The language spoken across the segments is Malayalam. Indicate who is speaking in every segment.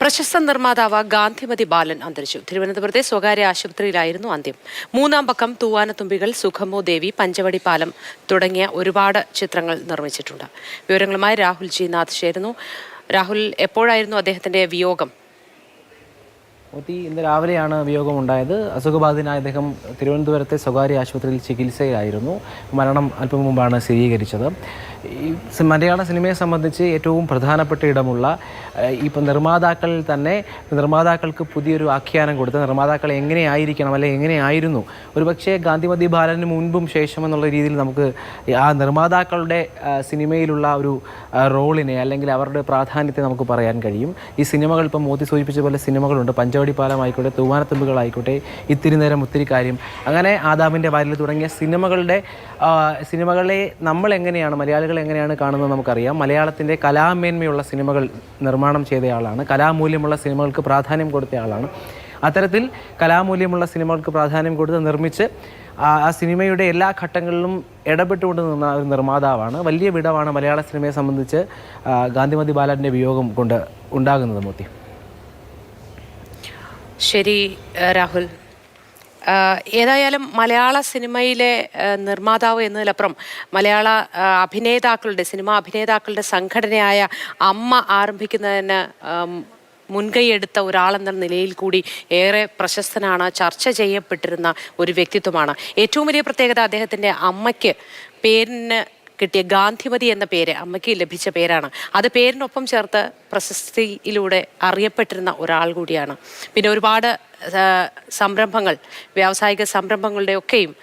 Speaker 1: പ്രശസ്ത നിർമ്മാതാവ് ഗാന്ധിമതി ബാലൻ അന്തരിച്ചു. തിരുവനന്തപുരത്തെ സ്വകാര്യ ആശുപത്രിയിലായിരുന്നു അന്ത്യം. മൂന്നാം പക്കം, തൂവാനത്തുമ്പികൾ, സുഖമോ ദേവി, പഞ്ചവടി പാലം തുടങ്ങിയ ഒരുപാട് ചിത്രങ്ങൾ നിർമ്മിച്ചിട്ടുണ്ട്. വിവരങ്ങളുമായി രാഹുൽ ജി നാഥ് ചേരുന്നു. രാഹുൽ, എപ്പോഴായിരുന്നു അദ്ദേഹത്തിന്റെ വിയോഗം?
Speaker 2: ഇന്ന് രാവിലെയാണ് വിയോഗമുണ്ടായത്. അസുഖബാധിതനായ അദ്ദേഹം തിരുവനന്തപുരത്തെ സ്വകാര്യ ആശുപത്രിയിൽ ചികിത്സയിലായിരുന്നു. മരണം അല്പം മുമ്പാണ് സ്ഥിരീകരിച്ചത്. ഈ മലയാള സിനിമയെ സംബന്ധിച്ച് ഏറ്റവും പ്രധാനപ്പെട്ട ഇടമുള്ള ഇപ്പം നിർമ്മാതാക്കൾക്ക് പുതിയൊരു ആഖ്യാനം കൊടുത്ത് നിർമ്മാതാക്കൾ എങ്ങനെയായിരിക്കണം അല്ലെങ്കിൽ എങ്ങനെയായിരുന്നു, ഒരുപക്ഷെ ഗാന്ധിമതി ബാലന് മുൻപും ശേഷം എന്നുള്ള രീതിയിൽ നമുക്ക് ആ നിർമ്മാതാക്കളുടെ സിനിമയിലുള്ള ഒരു റോളിനെ അല്ലെങ്കിൽ അവരുടെ പ്രാധാന്യത്തെ നമുക്ക് പറയാൻ കഴിയും. ഈ സിനിമകൾ ഇപ്പം മോദി സൂചിപ്പിച്ച പോലെ സിനിമകളുണ്ട്. പഞ്ചവടി പാലം ആയിക്കോട്ടെ, തൂവാനത്തുമ്പികളായിക്കോട്ടെ, ഇത്തിരി നേരം ഒത്തിരി കാര്യം, അങ്ങനെ ആദാമിൻ്റെ വാരിൽ തുടങ്ങിയ സിനിമകളെ നമ്മൾ എങ്ങനെയാണ്, മലയാളികൾ എങ്ങനെയാണ് കാണുന്നത് നമുക്കറിയാം. മലയാളത്തിൻ്റെ കലാമേന്മയുള്ള സിനിമകൾ നിർമ്മാണം ചെയ്തയാളാണ്. കലാമൂല്യമുള്ള സിനിമകൾക്ക് പ്രാധാന്യം കൊടുത്തയാളാണ്. അത്തരത്തിൽ കലാമൂല്യമുള്ള സിനിമകൾക്ക് പ്രാധാന്യം കൊടുത്ത് നിർമ്മിച്ച് ആ സിനിമയുടെ എല്ലാ ഘട്ടങ്ങളിലും ഇടപെട്ടുകൊണ്ട് നിന്ന ഒരു നിർമ്മാതാവാണ്. വലിയ വിടവാണ് മലയാള സിനിമയെ സംബന്ധിച്ച് ഗാന്ധിമതി ബാലൻ്റെ വിയോഗം കൊണ്ട് ഉണ്ടാകുന്നത്. മോത്തി.
Speaker 1: ശരി രാഹുൽ, ഏതായാലും മലയാള സിനിമയിലെ നിർമ്മാതാവ് എന്നതിലപ്പുറം മലയാള സിനിമാ അഭിനേതാക്കളുടെ സംഘടനയായ അമ്മ ആരംഭിക്കുന്നതിന് മുൻകൈയെടുത്ത ഒരാളെന്ന നിലയിൽ കൂടി ഏറെ പ്രശസ്തനാണ്, ചർച്ച ചെയ്യപ്പെട്ടിരുന്ന ഒരു വ്യക്തിത്വമാണ്. ഏറ്റവും വലിയ പ്രത്യേകത അദ്ദേഹത്തിൻ്റെ അമ്മയ്ക്ക് പേരിന് കിട്ടിയ ഗാന്ധിമതി എന്ന പേര് അമ്മയ്ക്ക് ലഭിച്ച പേരാണ്. അത് പേരിനൊപ്പം ചേർത്ത് പ്രശസ്തിയിലൂടെ അറിയപ്പെട്ടിരുന്ന ഒരാൾ കൂടിയാണ്. പിന്നെ ഒരുപാട് സംരംഭങ്ങൾ, വ്യാവസായിക സംരംഭങ്ങളുടെയൊക്കെയും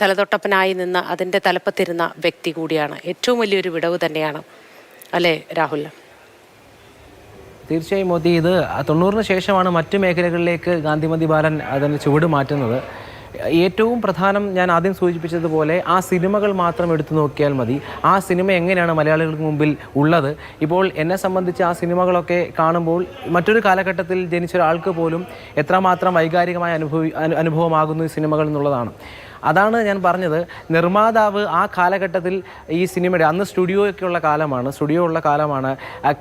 Speaker 1: തലതൊട്ടപ്പനായി നിന്ന് അതിൻ്റെ തലപ്പത്തിരുന്ന വ്യക്തി കൂടിയാണ്. ഏറ്റവും വലിയൊരു വിടവ് തന്നെയാണ് അല്ലേ രാഹുൽ?
Speaker 2: തീർച്ചയായും മോദി, ഇത് 90-ന് ശേഷമാണ് മറ്റു മേഖലകളിലേക്ക് ഗാന്ധിമതി ബാലൻ അതിന് ചുവട് മാറ്റുന്നത്. ഏറ്റവും പ്രധാനം, ഞാൻ ആദ്യം സൂചിപ്പിച്ചതുപോലെ, ആ സിനിമകൾ മാത്രം എടുത്തു നോക്കിയാൽ മതി. ആ സിനിമ എങ്ങനെയാണ് മലയാളികൾക്ക് മുമ്പിൽ ഉള്ളത്. ഇപ്പോൾ എന്നെ സംബന്ധിച്ച് ആ സിനിമകളൊക്കെ കാണുമ്പോൾ മറ്റൊരു കാലഘട്ടത്തിൽ ജനിച്ച ഒരാൾക്ക് പോലും എത്രമാത്രം വൈകാരികമായ അനുഭവമാകുന്നു ഈ സിനിമകൾ എന്നുള്ളതാണ്. അതാണ് ഞാൻ പറഞ്ഞത്. നിർമ്മാതാവ് ആ കാലഘട്ടത്തിൽ ഈ സിനിമയുടെ, അന്ന് സ്റ്റുഡിയോ ഉള്ള കാലമാണ്.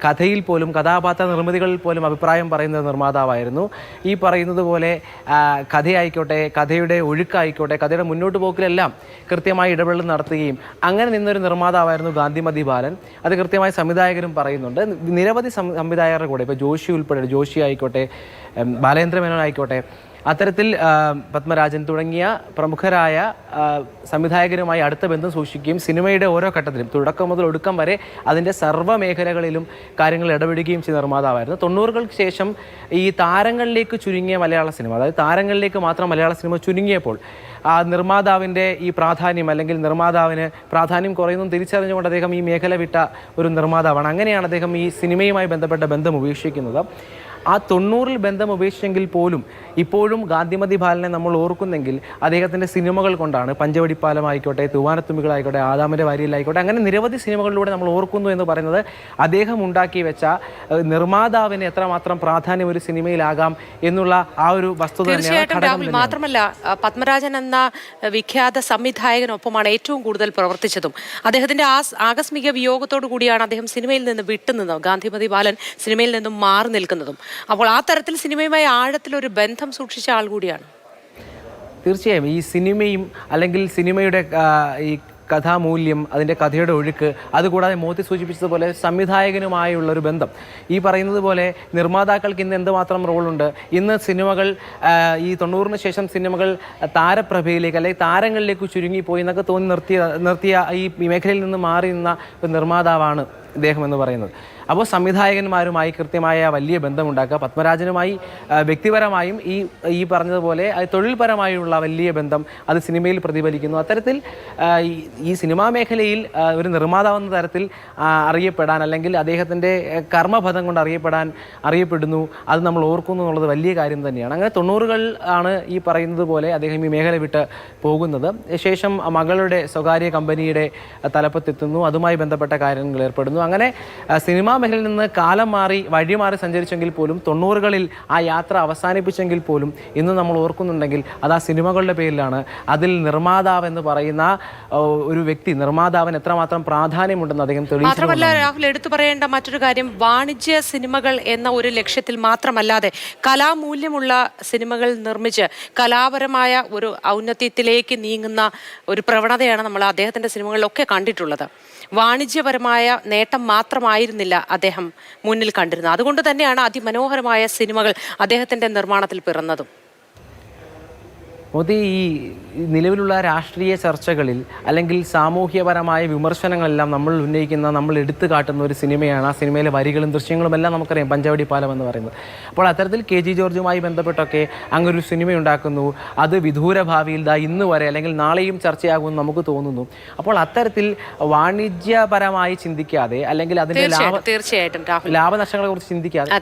Speaker 2: കഥയിൽ പോലും, കഥാപാത്ര നിർമ്മിതികളിൽ പോലും അഭിപ്രായം പറയുന്ന നിർമ്മാതാവായിരുന്നു. ഈ പറയുന്നത് പോലെ കഥയായിക്കോട്ടെ, കഥയുടെ ഒഴുക്കായിക്കോട്ടെ, കഥയുടെ മുന്നോട്ട് പോക്കിലെല്ലാം കൃത്യമായി ഇടപെടൽ നടത്തുകയും അങ്ങനെ നിന്നൊരു നിർമ്മാതാവായിരുന്നു ഗാന്ധിമതി ബാലൻ. അത് കൃത്യമായി സംവിധായകരും പറയുന്നുണ്ട്. നിരവധി സംവിധായകരുടെ കൂടെ, ഇപ്പോൾ ജോഷി ആയിക്കോട്ടെ, ബാലേന്ദ്ര മേനോൻ ആയിക്കോട്ടെ, അത്തരത്തിൽ പത്മരാജൻ തുടങ്ങിയ പ്രമുഖരായ സംവിധായകരുമായി അടുത്ത ബന്ധം സൂക്ഷിക്കുകയും സിനിമയുടെ ഓരോ ഘട്ടത്തിലും തുടക്കം മുതൽ ഒടുക്കം വരെ അതിൻ്റെ സർവ്വ മേഖലകളിലും കാര്യങ്ങൾ ഇടപെടുകയും ചെയ്ത നിർമ്മാതാവായിരുന്നു. 90-കൾക്ക് ശേഷം ഈ താരങ്ങളിലേക്ക് ചുരുങ്ങിയ മലയാള സിനിമ, അതായത് താരങ്ങളിലേക്ക് മാത്രം മലയാള സിനിമ ചുരുങ്ങിയപ്പോൾ ആ നിർമ്മാതാവിൻ്റെ ഈ പ്രാധാന്യം, അല്ലെങ്കിൽ നിർമ്മാതാവിന് പ്രാധാന്യം കുറയുന്നതും തിരിച്ചറിഞ്ഞുകൊണ്ട് അദ്ദേഹം ഈ മേഖല വിട്ട ഒരു നിർമ്മാതാവാണ്. അങ്ങനെയാണ് അദ്ദേഹം ഈ സിനിമയുമായി ബന്ധപ്പെട്ട ബന്ധം ഉപേക്ഷിക്കുന്നത്. ആ 90-ൽ ബന്ധം ഉപേക്ഷിച്ചെങ്കിൽ പോലും ഇപ്പോഴും ഗാന്ധിമതി ബാലനെ നമ്മൾ ഓർക്കുന്നെങ്കിൽ അദ്ദേഹത്തിൻ്റെ സിനിമകൾ കൊണ്ടാണ്. പഞ്ചവടിപ്പാലം ആയിക്കോട്ടെ, തൂവാനത്തുമ്പികളായിക്കോട്ടെ, ആദാമിൻ്റെ വാരിയിലായിക്കോട്ടെ, അങ്ങനെ നിരവധി സിനിമകളിലൂടെ നമ്മൾ ഓർക്കുന്നു എന്ന് പറയുന്നത് അദ്ദേഹം ഉണ്ടാക്കി വെച്ച നിർമ്മാതാവിന് എത്രമാത്രം പ്രാധാന്യം ഒരു സിനിമയിലാകാം എന്നുള്ള ആ ഒരു വസ്തുത തന്നെയാണ്.
Speaker 1: മാത്രമല്ല, പത്മരാജൻ എന്ന വിഖ്യാത സംവിധായകനൊപ്പമാണ് ഏറ്റവും കൂടുതൽ പ്രവർത്തിച്ചതും. അദ്ദേഹത്തിന്റെ ആ ആകസ്മിക വിയോഗത്തോടു കൂടിയാണ് അദ്ദേഹം സിനിമയിൽ നിന്ന് വിട്ടുനിന്നത്, ഗാന്ധിമതി ബാലൻ സിനിമയിൽ നിന്നും മാറി നിൽക്കുന്നതും. അപ്പോൾ ആ തരത്തിൽ സിനിമയുമായി ആഴത്തിലൊരു ബന്ധം സൂക്ഷിച്ച ആൾ കൂടിയാണ്.
Speaker 2: തീർച്ചയായും ഈ സിനിമയും അല്ലെങ്കിൽ സിനിമയുടെ ഈ കഥാമൂല്യം, അതിൻ്റെ കഥയുടെ ഒഴുക്ക്, അതുകൂടാതെ മോദി സൂചിപ്പിച്ചതുപോലെ സംവിധായകനുമായുള്ളൊരു ബന്ധം, ഈ പറയുന്നത് പോലെ നിർമ്മാതാക്കൾക്ക് ഇന്ന് എന്തുമാത്രം റോളുണ്ട്. ഇന്ന് സിനിമകൾ, ഈ 90-ന് ശേഷം സിനിമകൾ താരപ്രഭയിലേക്ക് അല്ലെങ്കിൽ താരങ്ങളിലേക്ക് ചുരുങ്ങിപ്പോയി എന്നൊക്കെ തോന്നി നിർത്തിയ ഈ മേഖലയിൽ നിന്ന് മാറി നിന്ന ഒരു നിർമ്മാതാവാണ് ഇദ്ദേഹം എന്ന് പറയുന്നത്. അപ്പോൾ സംവിധായകന്മാരുമായി കൃത്യമായ വലിയ ബന്ധമുണ്ടാക്കുക, പത്മരാജനുമായി വ്യക്തിപരമായും ഈ പറഞ്ഞതുപോലെ തൊഴിൽപരമായുള്ള വലിയ ബന്ധം അത് സിനിമയിൽ പ്രതിഫലിക്കുന്നു. അത്തരത്തിൽ ഈ സിനിമാ മേഖലയിൽ ഒരു നിർമ്മാതാവെന്ന തരത്തിൽ അറിയപ്പെടാൻ, അല്ലെങ്കിൽ അദ്ദേഹത്തിൻ്റെ കർമ്മപഥം കൊണ്ട് അറിയപ്പെടുന്നു, അത് നമ്മൾ ഓർക്കുന്നു എന്നുള്ളത് വലിയ കാര്യം തന്നെയാണ്. അങ്ങനെ 90-കൾ ആണ് ഈ പറയുന്നത് പോലെ അദ്ദേഹം ഈ മേഖല വിട്ട് പോകുന്നത്. ശേഷം മകളുടെ സ്വകാര്യ കമ്പനിയുടെ തലപ്പത്തെത്തുന്നു, അതുമായി ബന്ധപ്പെട്ട കാര്യങ്ങൾ ഏർപ്പെടുന്നു. അങ്ങനെ സിനിമാ മേഖലയിൽ നിന്ന് കാലം മാറി വഴി മാറി സഞ്ചരിച്ചെങ്കിൽ പോലും 90കളിൽ ആ യാത്ര അവസാനിപ്പിച്ചെങ്കിൽ പോലും ഇന്ന് നമ്മൾ ഓർക്കുന്നുണ്ടെങ്കിൽ അത് ആ സിനിമകളുടെ പേരിലാണ്. അതിൽ നിർമ്മാതാവ് എന്ന് പറയുന്ന ഒരു വ്യക്തി, നിർമ്മാതാവിന് എത്രമാത്രം പ്രാധാന്യമുണ്ടെന്ന് അദ്ദേഹം തെളിയിച്ചു.
Speaker 1: മാത്രമല്ല രാഹുൽ, എടുത്തു പറയേണ്ട മറ്റൊരു കാര്യം, വാണിജ്യ സിനിമകൾ എന്ന ഒരു ലക്ഷ്യത്തിൽ മാത്രമല്ലാതെ കലാമൂല്യമുള്ള സിനിമകൾ നിർമ്മിച്ച് കലാപരമായ ഒരു ഔന്നത്യത്തിലേക്ക് നീങ്ങുന്ന ഒരു പ്രവണതയാണ് നമ്മൾ അദ്ദേഹത്തിന്റെ സിനിമകളിലൊക്കെ കണ്ടിട്ടുള്ളത്. വാണിജ്യപരമായ നേട്ടം മാത്രമായിരുന്നില്ല അദ്ദേഹം മുന്നിൽ കണ്ടിരുന്നത്. അതുകൊണ്ട് തന്നെയാണ് അതിമനോഹരമായ സിനിമകൾ അദ്ദേഹത്തിന്റെ നിർമ്മാണത്തിൽ പിറന്നതും.
Speaker 2: മോദി, ഈ നിലവിലുള്ള രാഷ്ട്രീയ ചർച്ചകളിൽ അല്ലെങ്കിൽ സാമൂഹ്യപരമായ വിമർശനങ്ങളെല്ലാം നമ്മൾ ഉന്നയിക്കുന്ന, നമ്മൾ എടുത്തു കാട്ടുന്ന ഒരു സിനിമയാണ്. ആ സിനിമയിലെ വരികളും ദൃശ്യങ്ങളും എല്ലാം നമുക്കറിയാം, പഞ്ചവടി പാലം എന്ന് പറയുന്നത്. അപ്പോൾ അത്തരത്തിൽ KG ജോർജുമായി ബന്ധപ്പെട്ടൊക്കെ അങ്ങൊരു സിനിമയുണ്ടാക്കുന്നു, അത് വിദൂര ഭാവിയിൽ ഇന്ന് വരെ അല്ലെങ്കിൽ നാളെയും ചർച്ചയാകുമെന്ന് നമുക്ക് തോന്നുന്നു. അപ്പോൾ അത്തരത്തിൽ വാണിജ്യപരമായി ചിന്തിക്കാതെ അല്ലെങ്കിൽ അതിന്റെ
Speaker 1: തീർച്ചയായിട്ടും
Speaker 2: ലാഭനഷ്ടങ്ങളെ കുറിച്ച് ചിന്തിക്കാതെ